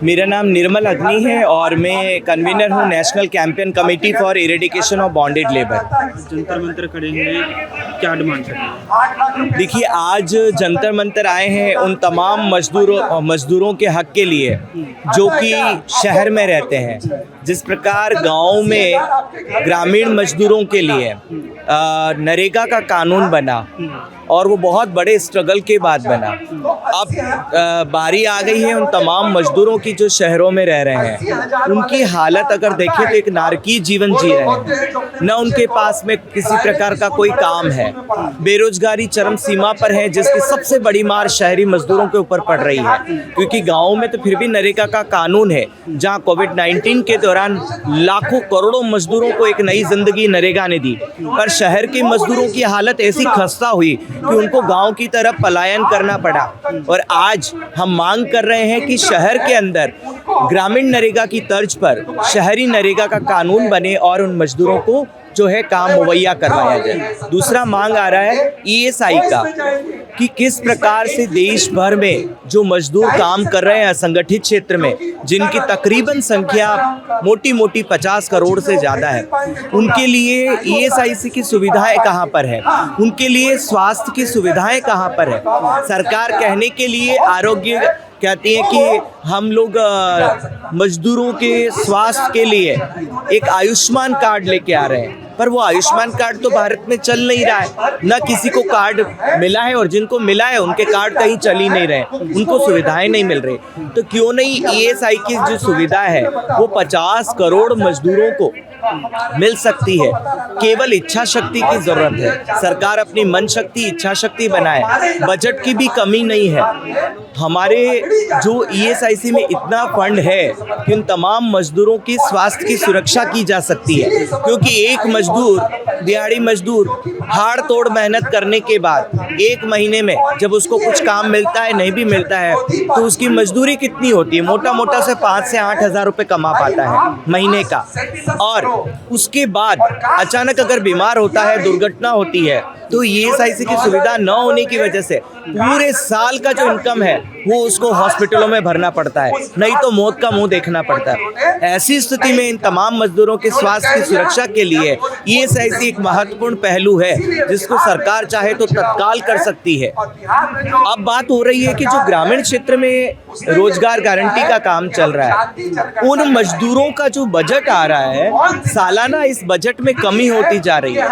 मेरा नाम निर्मल अग्नि है और मैं कन्वीनर हूँ national campaign committee for eradication of bonded labour. Jantar Mantar खड़े हैं, क्या डिमांड करेंगे? देखिए, आज जंतर मंतर आए हैं उन तमाम मजदूरों के हक के लिए जो कि शहर में रहते हैं। जिस प्रकार गांव में ग्रामीण मजदूरों के लिए नरेगा का कानून बना और वो बहुत बड़े स्ट्रगल के बाद बना, अब बारी आ गई है उन तमाम मजदूरों की जो शहरों में रह रहे हैं। उनकी हालत अगर देखें तो एक नारकीय जीवन जी रहे हैं। न उनके पास में किसी प्रकार का कोई काम है, बेरोजगारी चरम सीमा पर है, जिसकी सबसे बड़ी मार शहरी मजदूरों के ऊपर पड़ रही है। क्योंकि गाँव में तो फिर भी नरेगा का कानून है, जहाँ कोविड-19 के दौरान लाखों करोड़ों मजदूरों को एक नई जिंदगी नरेगा ने दी, पर शहर के मजदूरों की हालत ऐसी खस्ता हुई कि उनको गांव की तरफ पलायन करना पड़ा। और आज हम मांग कर रहे हैं कि शहर के अंदर ग्रामीण नरेगा की तर्ज पर शहरी नरेगा का कानून बने और उन मजदूरों को जो है काम मुहैया करवाया जाए। दूसरा मांग आ रहा है ईएसआई का, कि किस प्रकार से देश भर में जो मजदूर काम कर रहे हैं असंगठित क्षेत्र में, जिनकी तकरीबन संख्या मोटी मोटी 50 करोड़ से ज़्यादा है, उनके लिए ईएसआईसी की सुविधाएं कहाँ पर है, उनके लिए स्वास्थ्य की सुविधाएं कहाँ पर है। सरकार कहने के लिए आरोग्य कहती है कि हम लोग मजदूरों के स्वास्थ्य के लिए एक आयुष्मान कार्ड लेके आ रहे हैं, पर वो आयुष्मान कार्ड तो भारत में चल नहीं रहा है। न किसी को कार्ड मिला है और जिनको मिला है उनके कार्ड कहीं चल ही नहीं रहे, उनको सुविधाएं नहीं मिल रही। तो क्यों नहीं ईएसआई की जो सुविधा है वो 50 करोड़ मजदूरों को मिल सकती है। केवल इच्छा शक्ति की जरूरत है। सरकार अपनी मन शक्ति इच्छा शक्ति बनाए। बजट की भी कमी नहीं है। हमारे जो ईएसआईसी में इतना फंड है कि उन तमाम मजदूरों की स्वास्थ्य की सुरक्षा की जा सकती है। क्योंकि एक मजदूर, दिहाड़ी मजदूर, हाड़ तोड़ मेहनत करने के बाद एक महीने में जब उसको कुछ काम मिलता है, नहीं भी मिलता है, तो उसकी मजदूरी कितनी होती है? मोटा मोटा से 5 से 8 हज़ार रुपये कमा पाता है महीने का। और उसके बाद अचानक अगर बीमार होता है, दुर्घटना होती है, तो ईएसआईसी की सुविधा न होने की वजह से पूरे साल का जो इनकम है वो उसको हॉस्पिटलों में भरना पड़ता है, नहीं तो मौत का मुंह देखना पड़ता है। ऐसी स्थिति में इन तमाम मजदूरों के स्वास्थ्य की सुरक्षा के लिए ईएसआईसी एक महत्वपूर्ण पहलू है, जिसको सरकार चाहे तो तत्काल कर सकती है। अब बात हो रही है कि जो ग्रामीण क्षेत्र में रोजगार गारंटी का काम चल रहा है, उन मजदूरों का जो बजट आ रहा है, सालाना इस बजट में कमी होती जा रही है।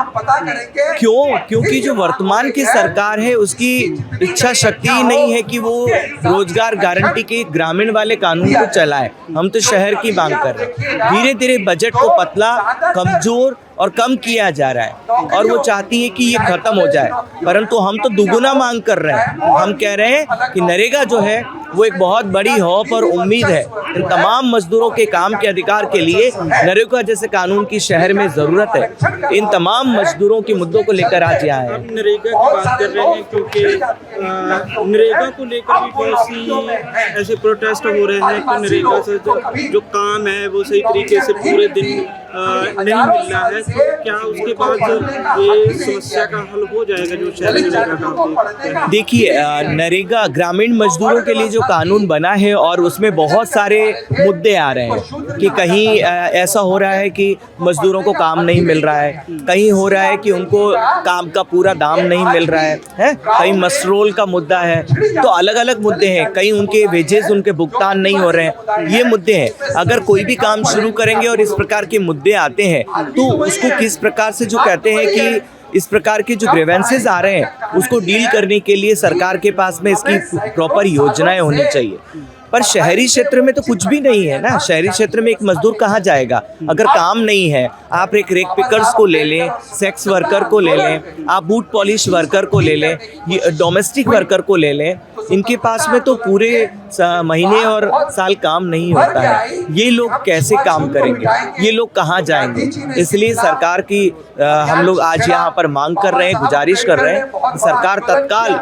क्यों? क्योंकि जो वर्तमान की सरकार है उसकी इच्छा शक्ति ही नहीं है कि वो रोजगार गारंटी के ग्रामीण वाले कानून को चलाए। हम तो शहर की मांग कर रहे हैं। धीरे धीरे बजट को पतला, कमजोर और कम किया जा रहा है और वो चाहती है कि ये खत्म हो जाए, परंतु हम तो दुगुना मांग कर रहे हैं। हम कह रहे हैं कि नरेगा जो है वो एक बहुत बड़ी हौफ और उम्मीद है। इन तमाम मजदूरों के काम के अधिकार के लिए नरेगा जैसे कानून की शहर में ज़रूरत है। इन तमाम मजदूरों के मुद्दों को लेकर आज यहाँ आए। नरेगा की बात कर रहे हैं क्योंकि नरेगा को लेकर भी बहुत सी ऐसे प्रोटेस्ट हो रहे हैं कि नरेगा से जो काम है वो सही तरीके से पूरे दिन नहीं मिल रहा है। क्या उसके बाद ये समस्या का हल हो जाएगा जो शहरी नरेगा काम? देखिए, नरेगा ग्रामीण मजदूरों के लिए जो कानून बना है और उसमें बहुत सारे मुद्दे आ रहे हैं कि कहीं ऐसा हो रहा है कि मजदूरों को काम नहीं मिल रहा है, कहीं हो रहा है कि उनको काम का पूरा दाम नहीं मिल रहा है, कहीं मसरोल का मुद्दा है। तो अलग अलग मुद्दे हैं। कहीं उनके वेजेस, उनके भुगतान नहीं हो रहे हैं। ये मुद्दे हैं। अगर कोई भी काम शुरू करेंगे और इस प्रकार के मुद्दे आते हैं तो उसको किस प्रकार से जो कहते हैं कि इस प्रकार के जो ग्रीवेंसेस आ रहे हैं उसको डील करने के लिए सरकार के पास में इसकी प्रॉपर योजनाएं होनी चाहिए। पर शहरी क्षेत्र में तो कुछ भी नहीं है ना। शहरी क्षेत्र में एक मजदूर कहाँ जाएगा अगर काम नहीं है? आप एक रेक पिकर्स को ले लें, सेक्स वर्कर को ले लें, आप बूट पॉलिश वर्कर को ले लें, डोमेस्टिक वर्कर को ले लें, इनके पास में तो पूरे महीने और साल काम नहीं होता है। ये लोग कैसे काम करेंगे? ये लोग कहाँ जाएंगे? इसलिए सरकार की हम लोग आज यहाँ पर मांग कर रहे हैं, गुजारिश कर रहे हैं, सरकार तत्काल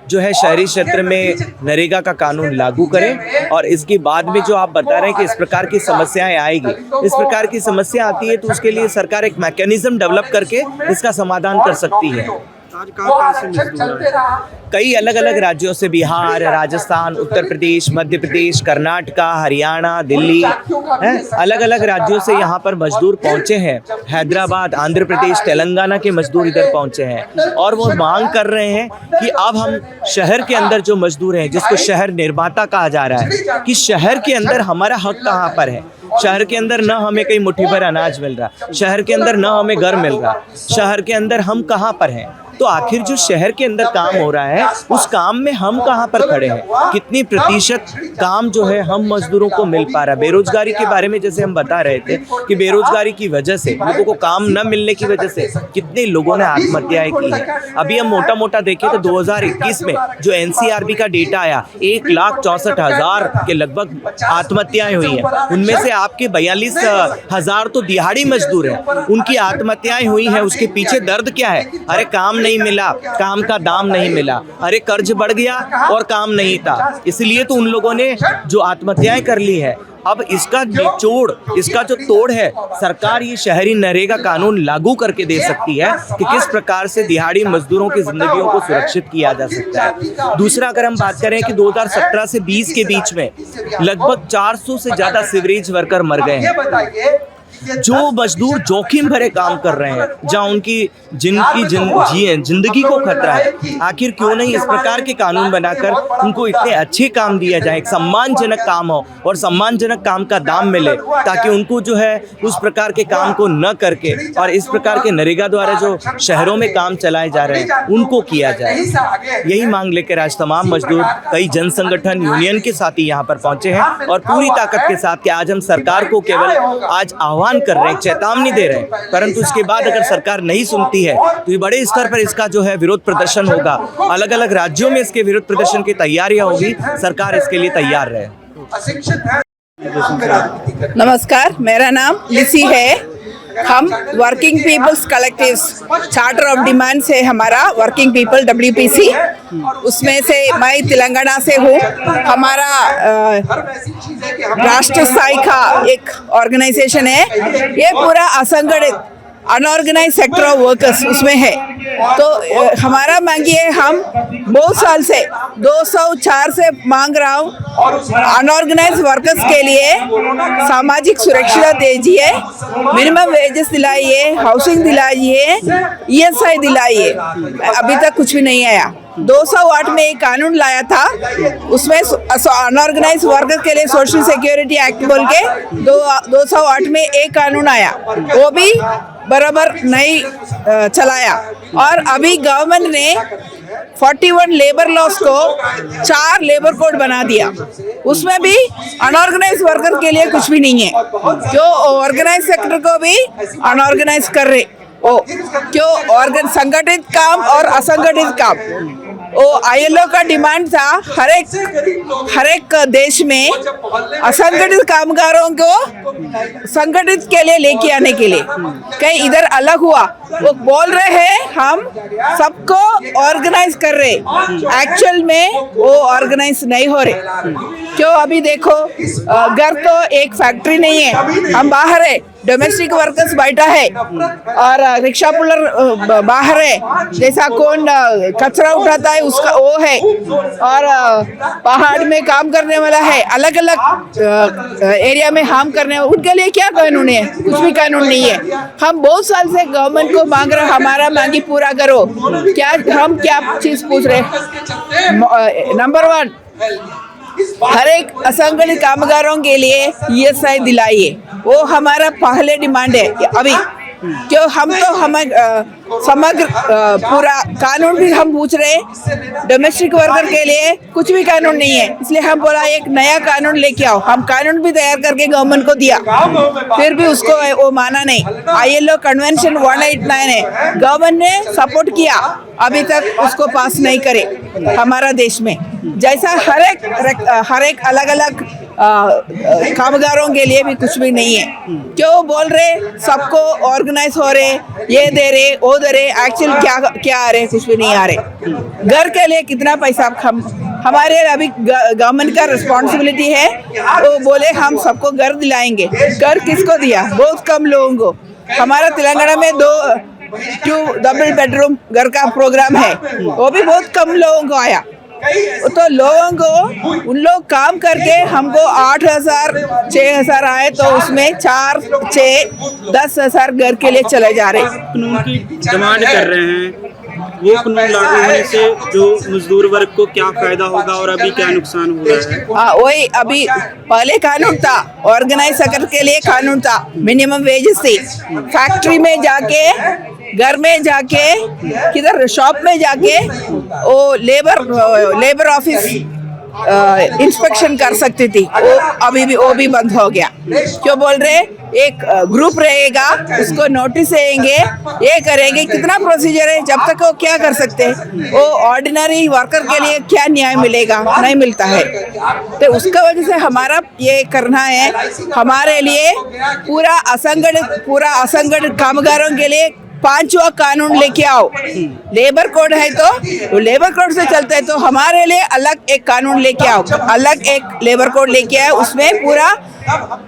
जो है शहरी क्षेत्र में नरेगा का कानून लागू करें। और इसके बाद में जो आप बता रहे हैं कि इस प्रकार की समस्याएं आएगी, इस प्रकार की समस्या आती है तो उसके लिए सरकार एक मैकेनिज्म डेवलप करके इसका समाधान कर सकती है। आज कहाँ से मजदूर आए? कई अलग अलग राज्यों से, बिहार, राजस्थान, उत्तर प्रदेश, मध्य प्रदेश, कर्नाटका, हरियाणा, दिल्ली, अलग अलग राज्यों से यहाँ पर मजदूर पहुँचे हैं। हैदराबाद, आंध्र प्रदेश, तेलंगाना के मजदूर इधर पहुँचे हैं और वो मांग कर रहे हैं कि अब हम शहर के अंदर जो मजदूर हैं, जिसको शहर निर्माता कहा जा रहा है, कि शहर के अंदर हमारा हक कहाँ पर है। शहर के अंदर न हमें कहीं मुट्ठी भर अनाज मिल रहा, शहर के अंदर न हमें घर मिल रहा, शहर के अंदर हम कहाँ पर हैं। तो आखिर जो शहर के अंदर काम हो रहा है, उस काम में हम कहाँ पर खड़े हैं, कितनी प्रतिशत काम जो है हम मजदूरों को मिल पा रहा है। बेरोजगारी के बारे में जैसे हम बता रहे थे कि बेरोजगारी की वजह से, लोगों को काम न मिलने की वजह से कितने लोगों ने आत्महत्याएं की है। अभी हम मोटा मोटा देखें तो 2021 में जो NCRB का डेटा आया, 1,64,000 के लगभग आत्महत्याएं हुई हैं। उनमें से आपके 42,000 तो दिहाड़ी मजदूर हैं, उनकी आत्महत्याएं हुई हैं। उसके पीछे दर्द क्या है? अरे काम नहीं मिला, काम का दाम नहीं मिला, अरे कर्ज बढ़ गया और काम नहीं था, इसलिए तो उन लोगों ने जो आत्महत्याएं कर ली है। अब इसका निचोड़, इसका जो तोड़ है, सरकार ये शहरी नरेगा कानून लागू करके दे सकती है कि किस प्रकार से दिहाड़ी मजदूरों की जिंदगियों को सुरक्षित किया जा सकता है। दूसरा, अगर हम बात करें कि 2017 से 20 के बीच में लगभग 400 से ज्यादा सीवरेज वर्कर मर गए हैं। जो मजदूर जोखिम भरे काम कर रहे हैं, जहाँ उनकी जिंदगी को खतरा है, आखिर क्यों नहीं इस प्रकार के कानून बनाकर उनको इतने अच्छे काम दिया जाए, एक सम्मानजनक काम हो और सम्मानजनक काम का दाम मिले, ताकि उनको जो है उस प्रकार के काम को न करके और इस प्रकार के नरेगा द्वारा जो शहरों में काम चलाए जा रहे हैं उनको किया जाए। यही मांग लेकर आज तमाम मजदूर कई जन संगठन, यूनियन के साथ ही यहाँ पर पहुंचे हैं और पूरी ताकत के साथ कि आज हम सरकार को केवल आज आह्वान कर रहे हैं, चेतावनी दे रहे हैं, परंतु उसके बाद अगर सरकार नहीं सुनती है तो ये बड़े स्तर पर इसका जो है विरोध प्रदर्शन होगा। अलग अलग राज्यों में इसके विरोध प्रदर्शन की तैयारियां होगी, सरकार इसके लिए तैयार रहे। नमस्कार, मेरा नाम लिसी है। हम working peoples collectives charter of demands है हमारा, वर्किंग पीपल WPC, उसमें से मैं तेलंगाना से हूँ। हमारा राष्ट्र स्थाई का एक ऑर्गेनाइजेशन है, ये पूरा असंगठित अनऑर्गेनाइज सेक्टर ऑफ वर्कर्स उसमें है। तो हमारा मांगिए, हम बहुत साल से 204 से मांग रहा हूँ, अनऑर्गेनाइज वर्कर्स के लिए सामाजिक सुरक्षा दीजिए, मिनिमम वेजेस दिलाइए, हाउसिंग दिलाइए, ESI दिलाइए। अभी तक कुछ भी नहीं आया। 208 में एक कानून लाया था, उसमें अनऑर्गेनाइज वर्कर्स के लिए सोशल सिक्योरिटी एक्ट बोल के 208 में एक कानून आया, वो भी बराबर नहीं चलाया। और अभी गवर्नमेंट ने 41 लेबर लॉस को 4 लेबर कोड बना दिया, उसमें भी अनऑर्गेनाइज वर्कर के लिए कुछ भी नहीं है। जो ऑर्गेनाइज सेक्टर को भी अनऑर्गेनाइज कर रहे, ओ क्यों संगठित काम और असंगठित काम, वो ILO का डिमांड था हर एक देश में असंगठित कामगारों को संगठित के लिए लेके आने के लिए। कहीं इधर अलग हुआ, वो बोल रहे हैं हम सबको ऑर्गेनाइज कर रहे, एक्चुअल में वो ऑर्गेनाइज नहीं हो रहे। क्यों? अभी देखो, घर तो एक फैक्ट्री नहीं है, हम बाहर है, डोमेस्टिक वर्कर्स बैठा है और रिक्शा पुलर बाहर है, जैसा कौन कचरा उठाता है उसका वो है, और पहाड़ में काम करने वाला है, अलग अलग एरिया में काम करने वाला, उनके लिए क्या कानून है? कुछ भी कानून नहीं है। हम बहुत साल से गवर्नमेंट को मांग रहे, हमारा मांगी पूरा करो। क्या हम क्या चीज पूछ रहे? नंबर 1, हर एक असंगठित कामगारों के लिए ESI दिलाइए, वो हमारा पहले डिमांड है। अभी क्यों हम तो समग्र पूरा कानून भी हम पूछ रहे, डोमेस्टिक वर्कर के लिए कुछ भी कानून नहीं है, इसलिए हम बोला एक नया कानून लेके आओ। हम कानून भी तैयार करके गवर्नमेंट को दिया, फिर भी उसको वो माना नहीं। ILO कन्वेंशन 189 है, गवर्नमेंट ने सपोर्ट किया, अभी तक उसको पास नहीं करे हमारा देश में। जैसा हर एक अलग अलग कामगारों के लिए भी कुछ भी नहीं है। क्यों बोल रहे सबको ऑर्गेनाइज हो रहे, ये दे रहे, वो दे रहे, एक्चुअल क्या आ रहे? कुछ भी नहीं आ रहे। घर के लिए कितना पैसा हमारे अभी गवर्नमेंट का रिस्पॉन्सिबिलिटी है, वो बोले हम सबको घर दिलाएंगे। घर किसको दिया? बहुत कम लोगों को। हमारा तेलंगाना में 2 डबल बेडरूम घर का प्रोग्राम है, वो भी बहुत कम लोगों को आया। तो लोगों को उन लोग काम करके हमको 8,000 6,000 आए, तो उसमें 4 6 10,000 घर के लिए चले जा रहे। कानून की डिमांड कर रहे हैं, वो कानून लागू होने से जो मजदूर वर्ग को क्या फायदा होगा और अभी क्या नुकसान हो रहा है? हाँ, वही अभी पहले कानून था, ऑर्गेनाइज सेक्टर के लिए कानून था, मिनिमम वेजेस थी। फैक्ट्री में जाके, घर में जाके, किधर शॉप में जाके वो लेबर ऑफिस इंस्पेक्शन कर सकती थी, वो अभी भी वो भी बंद हो गया। क्यों बोल रहे? एक ग्रुप रहेगा, उसको नोटिस देंगे, ये करेंगे, कितना प्रोसीजर है, जब तक वो क्या कर सकते हैं, वो ऑर्डिनरी वर्कर के लिए क्या न्याय मिलेगा? नहीं मिलता है। तो उसका वजह से हमारा ये करना है, हमारे लिए पूरा असंगठित कामगारों के लिए 5वां कानून लेके आओ। लेबर कोड है तो लेबर कोड से चलते हैं, तो हमारे लिए अलग एक कानून लेके आओ, अलग एक लेबर कोड लेके आओ, उसमें पूरा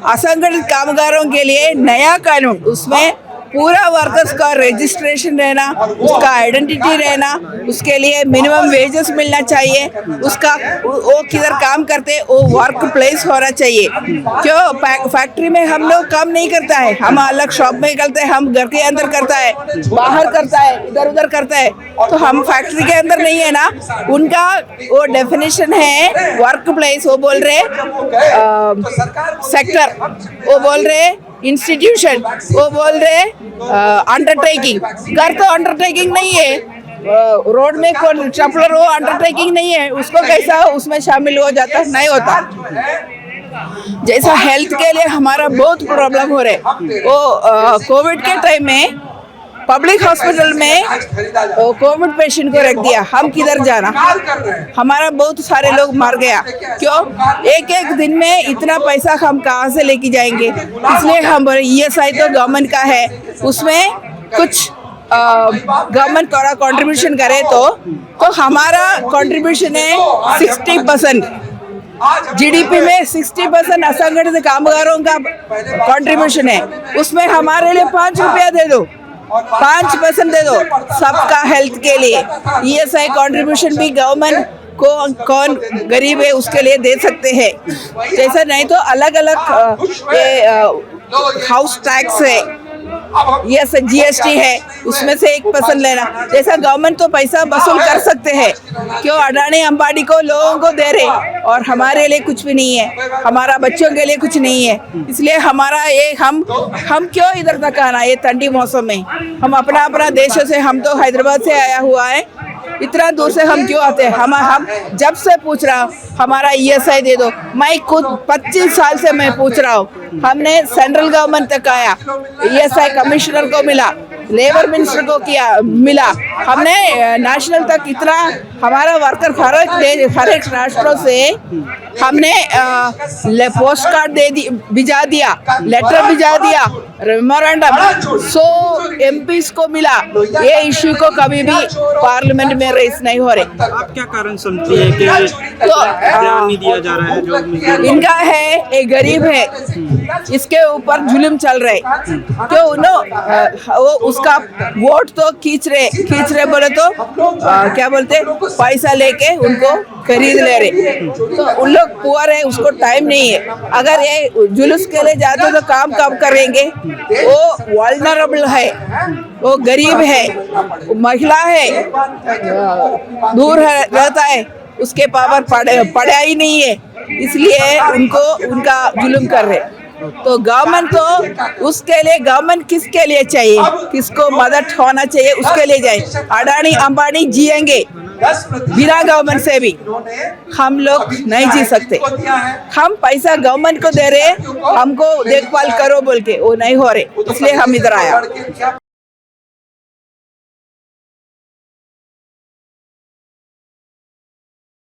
असंगठित कामगारों के लिए नया कानून, उसमें पूरा वर्कर्स का रजिस्ट्रेशन रहना, उसका आइडेंटिटी रहना, उसके लिए मिनिमम वेजेस मिलना चाहिए, उसका वो किधर काम करते वो वर्क प्लेस होना चाहिए। क्यों फैक्ट्री में हम लोग काम नहीं करता है, हम अलग शॉप में करते हैं, हम घर के अंदर करता है, बाहर करता है, इधर उधर करता है, तो हम फैक्ट्री के अंदर नहीं है ना। उनका वो डेफिनेशन है वर्क प्लेस, वो बोल रहे सेक्टर, वो बोल रहे इंस्टीट्यूशन, वो बोल रहे अंडरटेकिंग। घर तो अंडरटेकिंग नहीं है, रोड में कोई चपलर वो अंडरटेकिंग नहीं है, उसको कैसा उसमें शामिल हो जाता? नहीं होता। जैसा हेल्थ के लिए हमारा बहुत प्रॉब्लम हो रहे, वो कोविड के टाइम में पब्लिक हॉस्पिटल में कोविड पेशेंट को रख दिया, हम किधर जाना? हमारा बहुत सारे लोग मर गया। क्यों? एक दिन में इतना पैसा हम कहाँ से लेके जाएंगे? इसलिए हम ESI तो गवर्नमेंट का है, उसमें कुछ गवर्नमेंट थोड़ा कंट्रीब्यूशन करे तो हमारा कंट्रीब्यूशन है 60%। GDP में 60% असंगठित कामगारों का कंट्रीब्यूशन है, उसमें हमारे लिए 5 रुपया दे दो, 5% दे दो सबका हेल्थ के लिए। ESI कंट्रीब्यूशन भी गवर्नमेंट को कौन गरीब है उसके लिए दे सकते हैं, जैसा नहीं तो अलग अलग हाउस टैक्स है, ये GST है, उसमें से 1% लेना। जैसा गवर्नमेंट तो पैसा वसूल कर सकते हैं, क्यों अडानी अंबानी को लोगों को दे रहे और हमारे लिए कुछ भी नहीं है, हमारा बच्चों के लिए कुछ नहीं है। इसलिए हमारा ये हम क्यों इधर तक आना? ये ठंडी मौसम में हम अपना देशों से, हम तो हैदराबाद से आया हुआ है, इतना दूर से हम क्यों आते हैं? हम जब से पूछ रहा हूँ हमारा ESI दे दो, मैं खुद 25 साल से मैं पूछ रहा हूँ। हमने सेंट्रल गवर्नमेंट तक आया, ESI कमिश्नर को मिला, लेबर मिनिस्टर को मिला, हमने नेशनल तक इतना हमारा वर्कर हर एक राष्ट्रों से हमने पोस्ट कार्ड भिजा दिया, लेटर भिजा दिया, मेमोरेंडम 100 MPs को मिला। ये इश्यू को कभी भी पार्लियामेंट में रेस नहीं हो रहे। आप क्या कारण समझती है कि तो ध्यान नहीं दिया जा रहा है? जो इनका है, एक गरीब है, इसके ऊपर जुल्म चल रहे, तो वो उसका वोट तो खींच रहे बोले तो क्या बोलते, पैसा लेके उनको खरीद ले रहे। तो उन लोग पुअर है, उसको टाइम नहीं है। अगर ये जुलूस के लिए जाते तो काम कब करेंगे? वो वल्नरेबल है, वो गरीब है, वो महिला है, दूर रहता है, उसके पावर पढ़ाई नहीं है, इसलिए उनका जुल्म कर रहे। तो गवर्नमेंट तो उसके लिए, गवर्नमेंट किसके लिए चाहिए, किसको मदद होना चाहिए उसके लिए जाए। अडानी अंबानी जिएंगे बिना गवर्नमेंट से भी, हम लोग नहीं जी सकते। हम पैसा गवर्नमेंट को दे रहे, हमको देखभाल करो बोल के, वो नहीं हो रहे, इसलिए हम इधर आया।